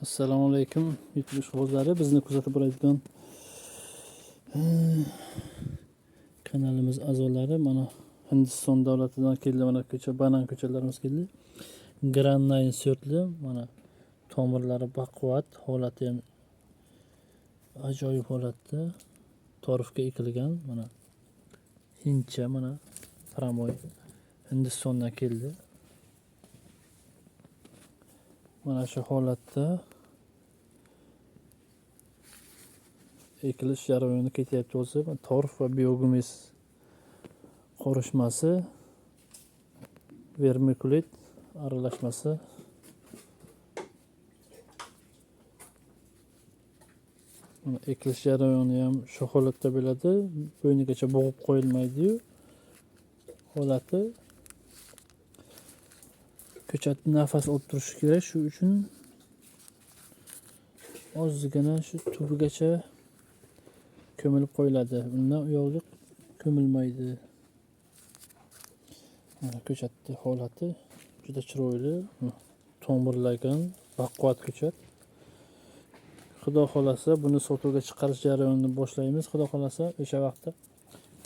Assalomu alaykum YouTube ishqibozlari, bizni kuzatib boradigan kanalimiz a'zolari, mana Hindiston davlatidan keldi, mana banan ko'chatlarimiz keldi. Grand 9 sortli, mana tomirlari baquvvat, holati ham ajoyib holatda, torfga ekilgan, mana hincha, mana Pramoy Hindistondan keldi. Mana shu holatda ekilish jarayoni ketyapti o'zi. Torf va biogumis qorishmasi, vermikulit aralashmasi. Mana ekilish jarayoni ham shu holatda bo'ladi. Bo'ynigacha bo'g'ib qo'yilmaydi-yu. Holati ko'chatni nafas olib turishi kerak, shu uchun ozgina shu tubigacha ko'milib qo'yiladi. Undan u yoqda ko'milmaydi. Mana ko'chatning holati juda chiroyli, tomirlagan, baquvvat ko'chat. Xudo xolasa buni sotuvga chiqarish jarayonini boshlaymiz. Xudo xolasa o'sha vaqtda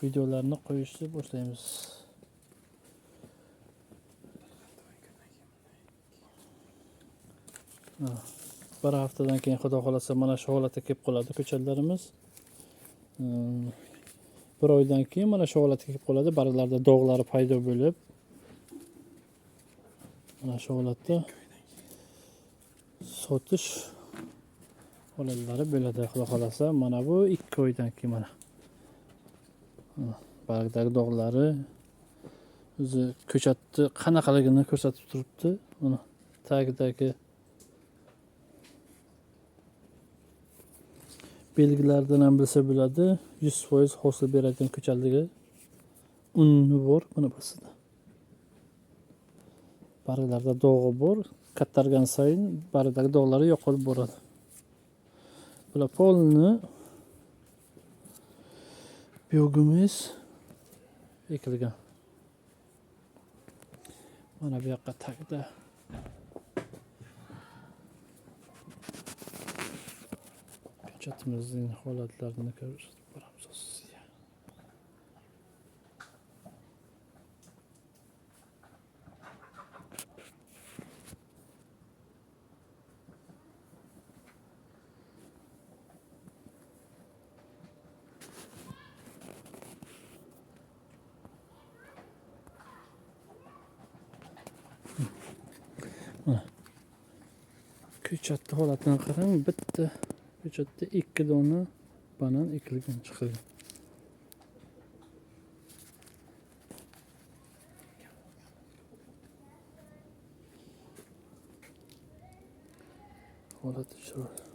videolarni qo'yishni boshlaymiz. Bir haftadan keyin xudo xolasa mana shu holatga kelib qoladi ko'chatlarimiz. Bir oydan keyin mana shu holatga kelib qoladi. Barglarda dog'lari paydo bo'lib, mana shu holatda sotish holatlari bo'ladi. Xudo xolasa mana bu 2 oydan keyin mana bargdagi dog'lari o'zi ko'chatni qanaqaligini ko'rsatib turibdi. Mana tagidagi belgilardan ham bilsa bo'ladi. 100% hosil beradigan ko'chatligi uni bor mana busida. Barglarda dog'i bor. Kattargan sayin bargdagi dog'lari yo'qolib boradi. Bular polni biogumis ekilgan. Mana bu yoqqa tagida ko'chatimizning holatlarini ko'rsatib boramiz sizga. Ko'chatning holatini qarang, bitta ko'chatda 2 dona banan ekilgan chiqilgan. Holati chiroyli.